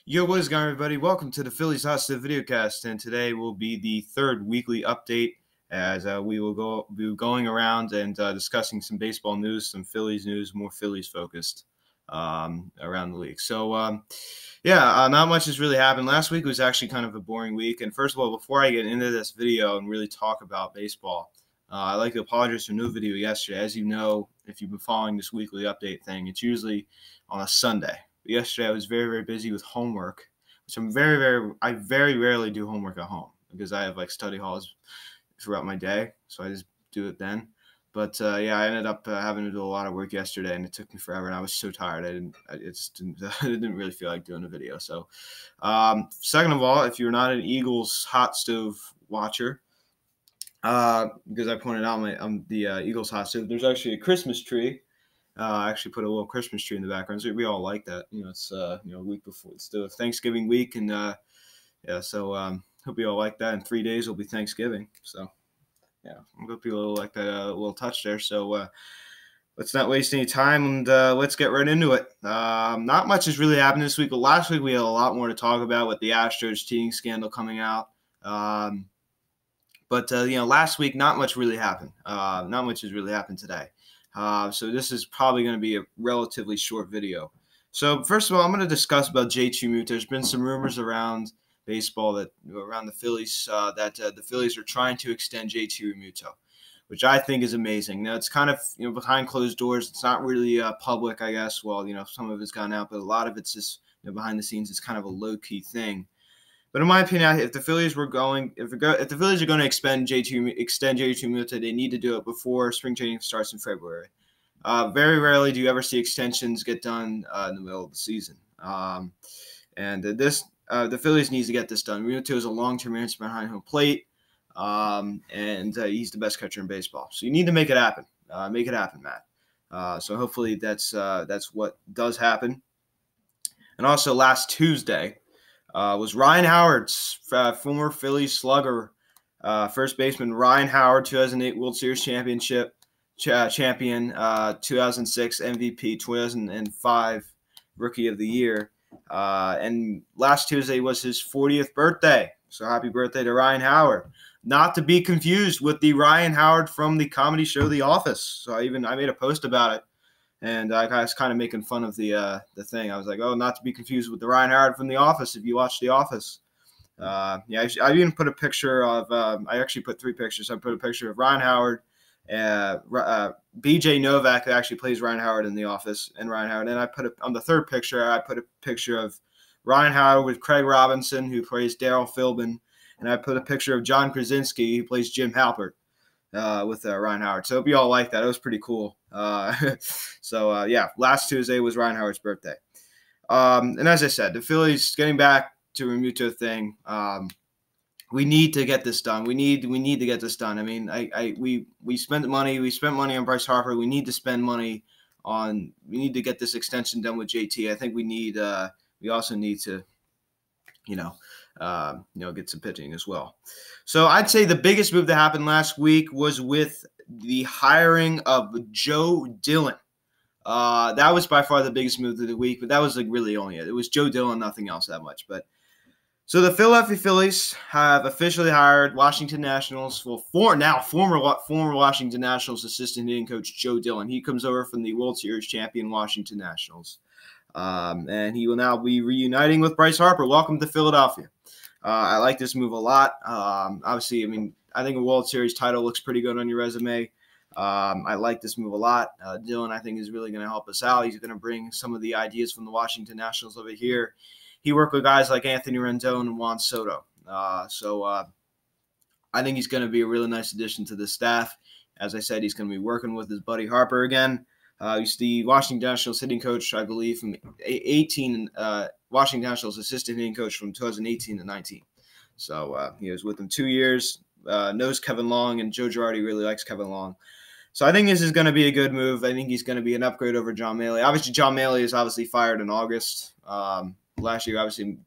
Yo, what is going on, everybody? Welcome to the Phillies Hot Videocast, and today will be the third weekly update as we will be going around and discussing some baseball news, some Phillies news, more Phillies focused around the league. Not much has really happened. Last week was actually kind of a boring week, and first of all, before I get into this video and really talk about baseball, I'd like to apologize for no video yesterday. As you know, if you've been following this weekly update thing, it's usually on a Sunday. Yesterday I was very, very busy with homework, which I very rarely do homework at home because I have like study halls throughout my day, so I just do it then. But I ended up having to do a lot of work yesterday, and it took me forever, and I was so tired. I didn't really feel like doing a video. So, second of all, if you're not an Eagles hot stove watcher, because I pointed out the Eagles hot stove, there's actually a Christmas tree. I actually put a little Christmas tree in the background, so we all like that. It's a week before, it's the Thanksgiving week, and hope you all like that. In 3 days will be Thanksgiving, so I hope you all like that little touch there. So let's not waste any time, and let's get right into it. Not much has really happened this week. But last week we had a lot more to talk about with the Astros cheating scandal coming out. Last week not much really happened. Not much has really happened today. So this is probably going to be a relatively short video. So first of all, I'm going to discuss about JT Realmuto. There's been some rumors around baseball around the Phillies that the Phillies are trying to extend JT Realmuto, which I think is amazing. Now it's kind of behind closed doors. It's not really public, I guess. Well, some of it's gone out, but a lot of it's just behind the scenes. It's kind of a low key thing. But in my opinion, if the Phillies are going to extend JT Realmuto, they need to do it before spring training starts in February. Very rarely do you ever see extensions get done in the middle of the season. The Phillies needs to get this done. Realmuto is a long-term answer behind home plate, and he's the best catcher in baseball. So you need to make it happen. Make it happen, Matt. So hopefully that's what does happen. And also last Tuesday was Ryan Howard's former Phillies slugger, first baseman Ryan Howard, 2008 World Series champion, 2006 MVP, 2005 Rookie of the Year. And last Tuesday was his 40th birthday. So happy birthday to Ryan Howard. Not to be confused with the Ryan Howard from the comedy show The Office. So I made a post about it. And I was kind of making fun of the thing. I was like, oh, not to be confused with the Ryan Howard from The Office if you watch The Office. I even put a picture of I actually put 3 pictures. I put a picture of Ryan Howard, BJ Novak, who actually plays Ryan Howard in The Office, and Ryan Howard. And I put on the third picture, I put a picture of Ryan Howard with Craig Robinson, who plays Daryl Philbin. And I put a picture of John Krasinski, who plays Jim Halpert. With Ryan Howard. So I hope you all like that. It was pretty cool. Last Tuesday was Ryan Howard's birthday. And as I said, the Phillies, getting back to Realmuto thing, we need to get this done. We need to get this done. I mean, we spent money. We spent money on Bryce Harper. We need to spend money on. We need to get this extension done with JT. I think we need. We also need to, get some pitching as well. So I'd say the biggest move that happened last week was with the hiring of Joe Dillon. That was by far the biggest move of the week, but that was really only it. It was Joe Dillon, nothing else that much. But so the Philadelphia Phillies have officially hired Washington Nationals, former Washington Nationals assistant hitting coach Joe Dillon. He comes over from the World Series champion Washington Nationals. And he will now be reuniting with Bryce Harper. Welcome to Philadelphia. I like this move a lot. Obviously, I think a World Series title looks pretty good on your resume. I like this move a lot. Dillon, I think, is really going to help us out. He's going to bring some of the ideas from the Washington Nationals over here. He worked with guys like Anthony Rendon and Juan Soto. I think he's going to be a really nice addition to the staff. As I said, he's going to be working with his buddy Harper again. He's the Washington Nationals hitting coach, I believe, from 18. Washington Nationals assistant hitting coach from 2018 to 19. So he was with them 2 years. Knows Kevin Long, and Joe Girardi really likes Kevin Long. So I think this is going to be a good move. I think he's going to be an upgrade over John Maley. Obviously, John Maley is fired in August. Last year, obviously,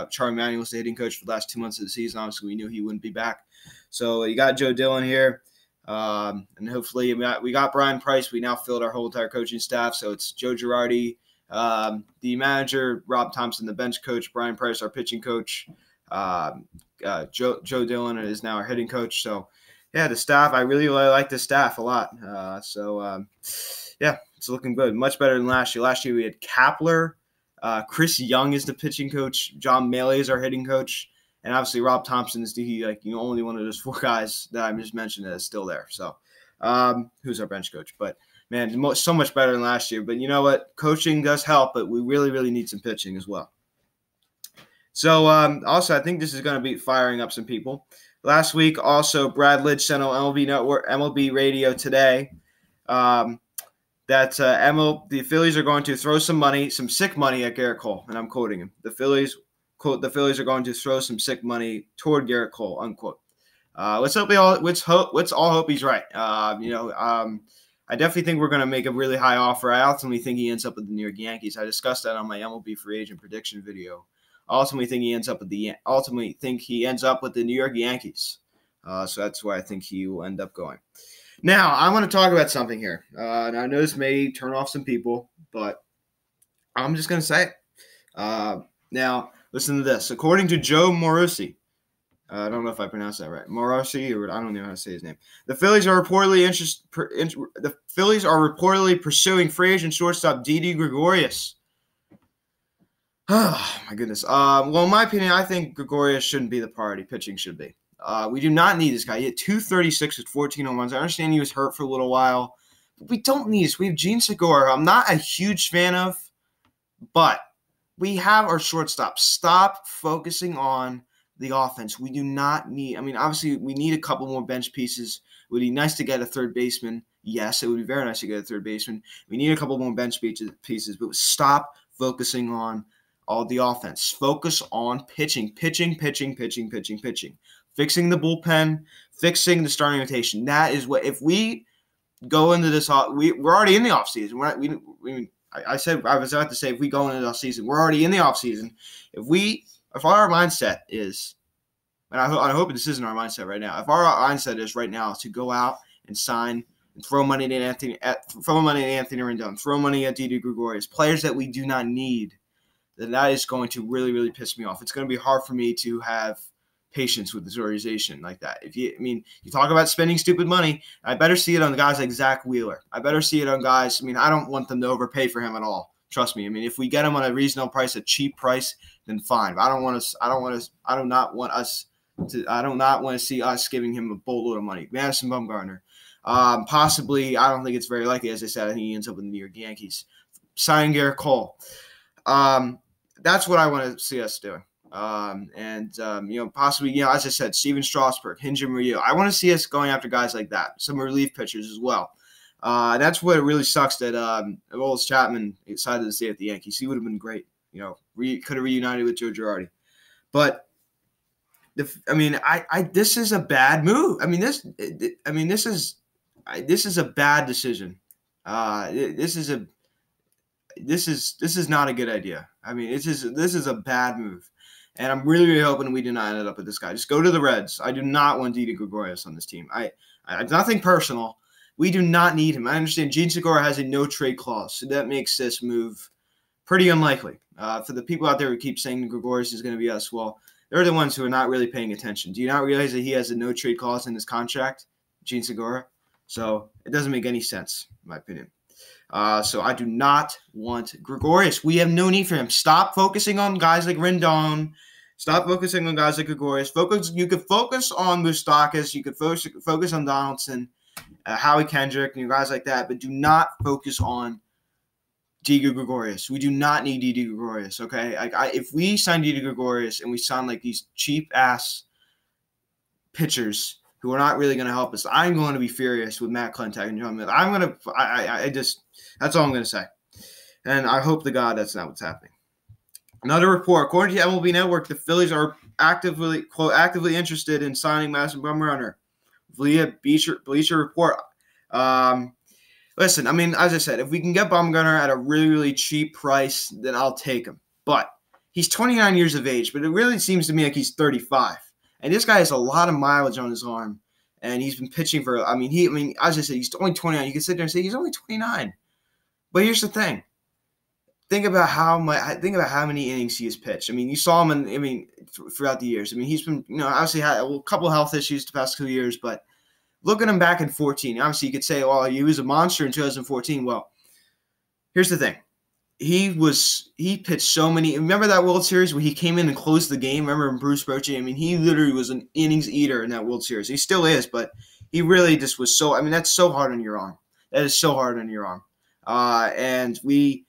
Charlie Manning was the hitting coach for the last 2 months of the season. Obviously, we knew he wouldn't be back. So you got Joe Dillon here. And hopefully we got Brian Price. We now filled our whole entire coaching staff. So it's Joe Girardi, The manager, Rob Thompson, the bench coach, Brian Price, our pitching coach, Joe Dillon is now our hitting coach. So, yeah, the staff, I really like the staff a lot. Yeah, it's looking good. Much better than last year. Last year we had Kapler. Chris Young is the pitching coach. John Maley is our hitting coach. And obviously Rob Thompson is only one of those 4 guys that I just mentioned that is still there. So, who's our bench coach. But, man, so much better than last year. But you know what? Coaching does help, but we really, really need some pitching as well. So, also, I think this is going to be firing up some people. Last week, also, Brad Lidge sent on MLB Radio today that the Phillies are going to throw some sick money at Garrett Cole. And I'm quoting him. The Phillies, quote, the Phillies are going to throw some sick money toward Garrett Cole, unquote. Let's all hope he's right. I definitely think we're going to make a really high offer. I ultimately think he ends up with the New York Yankees. I discussed that on my MLB free agent prediction video. I ultimately think he ends up with the New York Yankees. So that's where I think he will end up going. Now, I want to talk about something here. And I know this may turn off some people, but I'm just going to say it. Now, listen to this. According to Joe Morosi, I don't know if I pronounced that right. Morosi, or I don't know how to say his name. The Phillies are reportedly pursuing free agent shortstop Didi Gregorius. Oh, my goodness. Well, in my opinion, I think Gregorius shouldn't be the priority. Pitching should be. We do not need this guy. He hit 236 with 14 home runs. I understand he was hurt for a little while. But we don't need this. We have Gene Segura, I'm not a huge fan of, but we have our shortstop. Stop focusing on the offense. We do not need – obviously, we need a couple more bench pieces. It would be nice to get a third baseman. Yes, it would be very nice to get a third baseman. We need a couple more bench pieces, but stop focusing on all the offense. Focus on pitching. Fixing the bullpen, fixing the starting rotation. That is what – if we go into this – we're already in the offseason. I was about to say if we go into the offseason, we're already in the offseason. If our mindset is – and I hope this isn't our mindset right now. If our mindset is right now to go out and sign and throw money at Anthony Rendon, throw money at Didi Gregorius, players that we do not need, then that is going to really, really piss me off. It's going to be hard for me to have patience with this organization like that. You talk about spending stupid money, I better see it on the guys like Zach Wheeler. I better see it on guys. I don't want them to overpay for him at all. Trust me. If we get him on a reasonable price, a cheap price, then fine. But I do not want to see us giving him a boatload of money. Madison Bumgarner. Possibly, I don't think it's very likely. As I said, I think he ends up with the New York Yankees. Signing Garrett Cole. That's what I want to see us doing. Possibly, as I said, Steven Strasburg, Hyun-Jin Ryu. I want to see us going after guys like that. Some relief pitchers as well. That's what it really sucks that Aroldis Chapman decided to stay at the Yankees. He would have been great. Could have reunited with Joe Girardi. But this is a bad move. This is a bad decision. This is not a good idea. This is a bad move. And I'm really, really hoping we do not end up with this guy. Just go to the Reds. I do not want Didi Gregorius on this team. Nothing personal. We do not need him. I understand Gene Segura has a no-trade clause, so that makes this move pretty unlikely. For the people out there who keep saying Gregorius is going to be us, well, they're the ones who are not really paying attention. Do you not realize that he has a no-trade clause in his contract, Gene Segura? So it doesn't make any sense, in my opinion. So I do not want Gregorius. We have no need for him. Stop focusing on guys like Rendon. Stop focusing on guys like Gregorius. You could focus on Moustakas. You could focus on Donaldson, Howie Kendrick, and guys like that. But do not focus on Didi Gregorius. We do not need Didi Gregorius, okay? If we sign Didi Gregorius and we sign like these cheap-ass pitchers who are not really going to help us, I'm going to be furious with Matt Klentak and John Miller. That's all I'm going to say. And I hope to God that's not what's happening. Another report. According to MLB Network, the Phillies are actively interested in signing Madison Bumgarner. Via Bleacher Report. Listen, as I said, if we can get Bumgarner at a really, really cheap price, then I'll take him. But he's 29 years of age, but it really seems to me like he's 35. And this guy has a lot of mileage on his arm. And he's been pitching for, as I said, he's only 29. You can sit there and say he's only 29. But here's the thing. think about how many innings he has pitched. I mean, you saw him throughout the years. I mean, he's been, obviously had a couple of health issues the past 2 years, but look at him back in 14. Obviously, you could say, well, he was a monster in 2014. Well, here's the thing. He pitched so many. Remember that World Series where he came in and closed the game? Remember Bruce Bochy? I mean, he literally was an innings eater in that World Series. He still is, but he really just was so. I mean, that's so hard on your arm. That is so hard on your arm. And we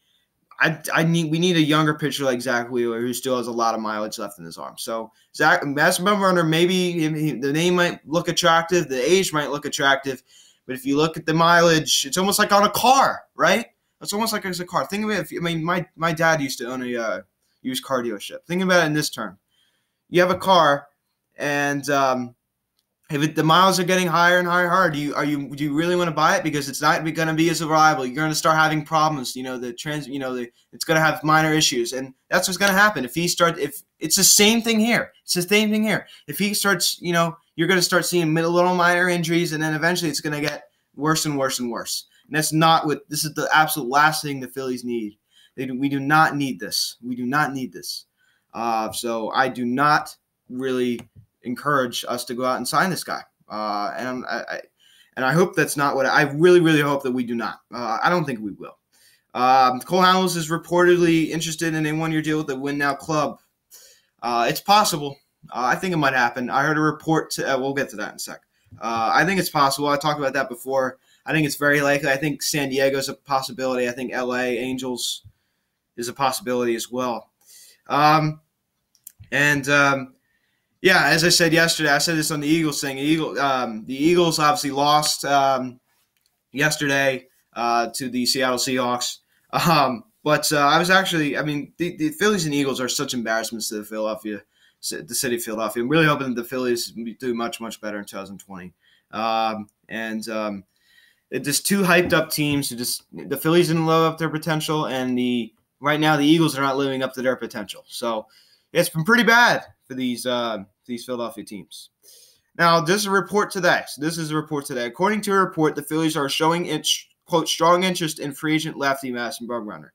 need a younger pitcher like Zach Wheeler who still has a lot of mileage left in his arm. So as a Bumgarner, maybe the name might look attractive, the age might look attractive, but if you look at the mileage, it's almost like on a car, right? It's almost like it's a car. Think of it. My dad used to own a used car dealership. Think about it in this term: you have a car, and if the miles are getting higher and higher, do you really want to buy it because it's not going to be as reliable? You're going to start having problems. It's going to have minor issues, and that's what's going to happen if it's the same thing here. It's the same thing here. If he starts, you're going to start seeing little minor injuries, and then eventually it's going to get worse and worse and worse. And that's not what – this is the absolute last thing the Phillies need. We do not need this. We do not need this. So I do not really encourage us to go out and sign this guy. And I hope that's not what – I really, really hope that we do not. I don't think we will. Cole Hamels is reportedly interested in a one-year deal with the Win Now Club. It's possible. I think it might happen. I heard a report – we'll get to that in a sec. I think it's possible. I talked about that before. I think it's very likely. I think San Diego is a possibility. I think LA Angels is a possibility as well. Yeah, as I said yesterday, I said this on the Eagles thing. The Eagles obviously lost yesterday to the Seattle Seahawks. But I was actually, the Phillies and Eagles are such embarrassments to the city of Philadelphia. I'm really hoping that the Phillies do much, much better in 2020. It's just two hyped up teams who the Phillies didn't live up their potential, and right now the Eagles are not living up to their potential. So it's been pretty bad for these Philadelphia teams. Now, this is a report today. According to a report, the Phillies are showing quote strong interest in free agent lefty Madison Bumgarner.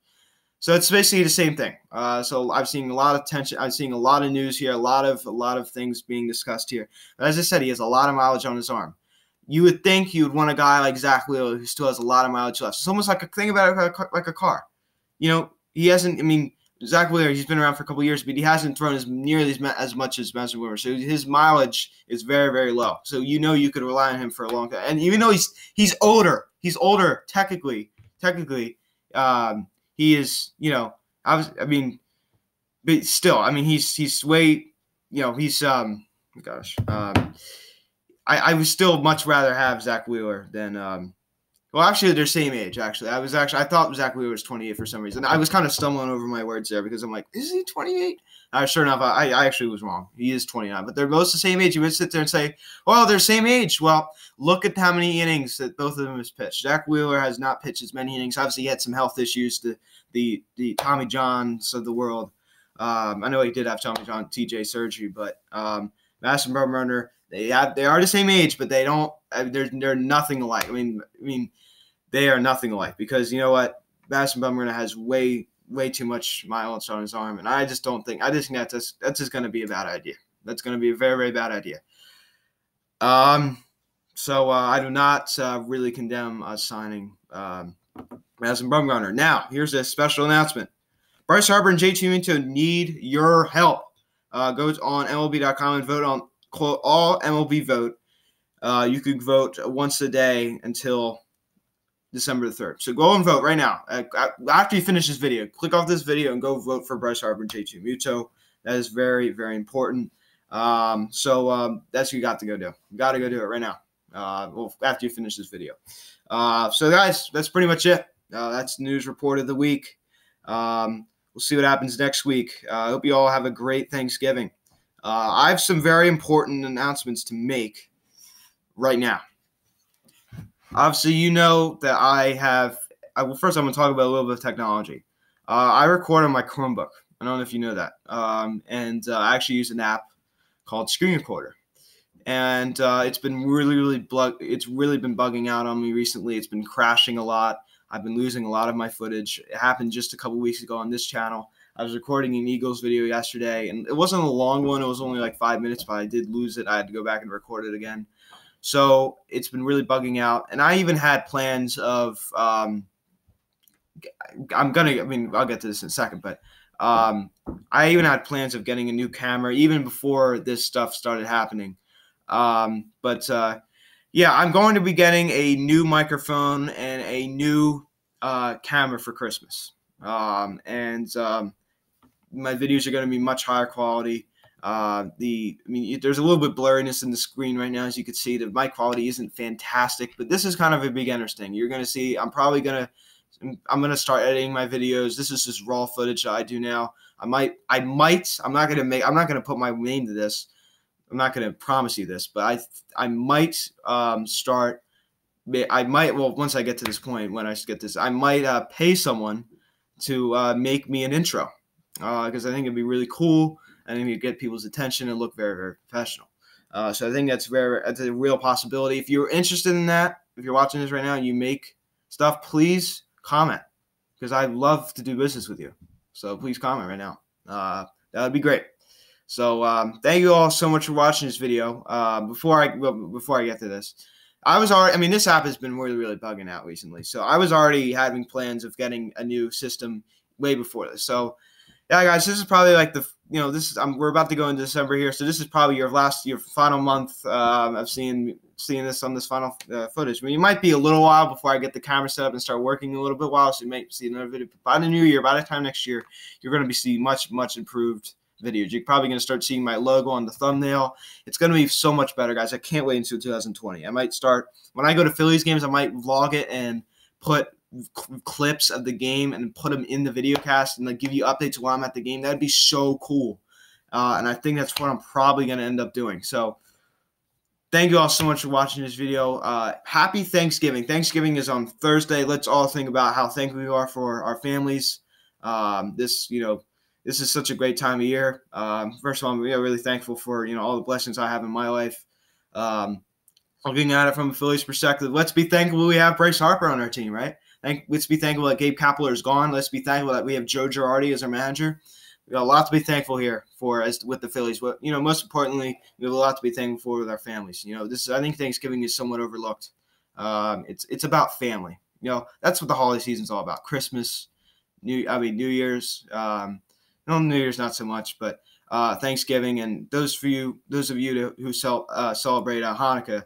So it's basically the same thing. So I'm seeing a lot of tension. I'm seeing a lot of news here, a lot of things being discussed here. But as I said, he has a lot of mileage on his arm. You would think you would want a guy like Zach Wheeler who still has a lot of mileage left. It's almost like think about it like a car. He hasn't. Zach Wheeler, he's been around for a couple of years, but he hasn't thrown nearly as much as Madison Bumgarner. So his mileage is very, very low. So you could rely on him for a long time. And even though he's older technically. He is, but still, he's way, I would still much rather have Zach Wheeler than, actually, they're same age, actually. I thought Zach Wheeler was 28 for some reason. I was kind of stumbling over my words there because I'm like, is he 28? Sure enough, I actually was wrong. He is 29, but they're both the same age. You would sit there and say, well, they're same age. Well, look at how many innings that both of them has pitched. Zach Wheeler has not pitched as many innings. Obviously, he had some health issues, the Tommy Johns of the world. I know he did have Tommy John TJ surgery, but Madison Bumgarner, they are the same age, but they don't. They're nothing alike. They are nothing alike because you know what, Madison Bumgarner has way too much mileage on his arm, and I just think that's just going to be a bad idea. That's going to be a very, very bad idea. So I do not really condemn us signing Madison Bumgarner. Now, here's a special announcement. Bryce Harper and JT Minto need your help. Go on MLB.com and vote on quote all MLB vote. You can vote once a day until December the 3rd. So go and vote right now. After you finish this video, click off this video and go vote for Bryce Harper and JT Muto. That is very, very important. So that's what you got to go do. You got to go do it right now. After you finish this video. So guys, that's pretty much it. That's the news report of the week. We'll see what happens next week. I hope you all have a great Thanksgiving. I have some very important announcements to make right now. Obviously, you know that first I'm going to talk about a little bit of technology. I record on my Chromebook. I don't know if you know that. And I actually use an app called Screen Recorder. And it's been really been bugging out on me recently. It's been crashing a lot. I've been losing a lot of my footage. It happened just a couple weeks ago on this channel. I was recording an Eagles video yesterday, and it wasn't a long one. It was only like 5 minutes, but I did lose it. I had to go back and record it again. So it's been really bugging out. And I even had plans of I'll get to this in a second, but I even had plans of getting a new camera even before this stuff started happening. Yeah, I'm going to be getting a new microphone and a new camera for Christmas. My videos are going to be much higher quality. There's a little bit blurriness in the screen right now, as you can see. The mic quality isn't fantastic, but this is kind of a beginner's thing. You're going to see. I'm going to start editing my videos. This is just raw footage that I do now. I'm not going to put my name to this. I'm not going to promise you this, but I might start. Well, once I get to this point, when I get this, I might pay someone to make me an intro. Because I think it'd be really cool. I think it'd get people's attention and look very, very professional. So I think that's a real possibility. If you're interested in that, if you're watching this right now and you make stuff, please comment, because I'd love to do business with you. So please comment right now. That would be great. So thank you all so much for watching this video. Before I get to this, this app has been really, really bugging out recently. So I was already having plans of getting a new system way before this. So yeah, guys, this is probably like we're about to go into December here, so this is probably your final month of seeing this on this final footage. You might be a little while before I get the camera set up and start working a little bit while, so you might see another video. But by the new year, by the time next year, you're going to be seeing much, much improved videos. You're probably going to start seeing my logo on the thumbnail. It's going to be so much better, guys. I can't wait until 2020. I might start, when I go to Phillies games, I might vlog it and put clips of the game and put them in the video cast and give you updates while I'm at the game. That'd be so cool. And I think that's what I'm probably going to end up doing. So thank you all so much for watching this video. Happy Thanksgiving. Thanksgiving is on Thursday. Let's all think about how thankful we are for our families. This is such a great time of year. First of all, I'm really thankful for, all the blessings I have in my life. Looking at it from a Phillies perspective, let's be thankful we have Bryce Harper on our team, right? Let's be thankful that Gabe Kapler is gone. Let's be thankful that we have Joe Girardi as our manager. We got a lot to be thankful here for with the Phillies. But most importantly, we have a lot to be thankful for with our families. I think Thanksgiving is somewhat overlooked. It's about family. That's what the holiday season is all about. Christmas, New Year's. New Year's not so much, but Thanksgiving, and those of you who celebrate Hanukkah.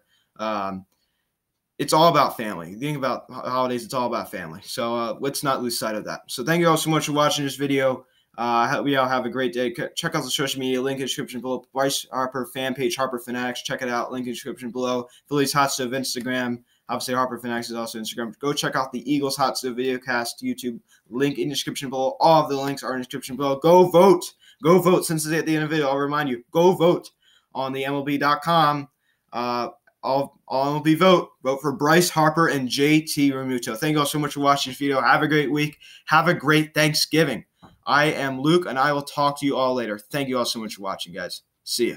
It's all about family. You think about holidays, it's all about family. So let's not lose sight of that. So thank you all so much for watching this video. I hope we all have a great day. Check out the social media, link in the description below. Bryce Harper fan page, Harper Fanatics. Check it out, link in the description below. Phillies Hot Stove Instagram. Obviously, Harper Fanatics is also Instagram. Go check out the Eagles Hot Stove Videocast YouTube. Link in the description below. All of the links are in the description below. Go vote. Go vote. Since it's at the end of the video, I'll remind you, go vote on the MLB.com. All MLB vote for Bryce Harper and JT Realmuto. Thank you all so much for watching this video. Have a great week. Have a great Thanksgiving. I am Luke, and I will talk to you all later. Thank you all so much for watching, guys. See ya.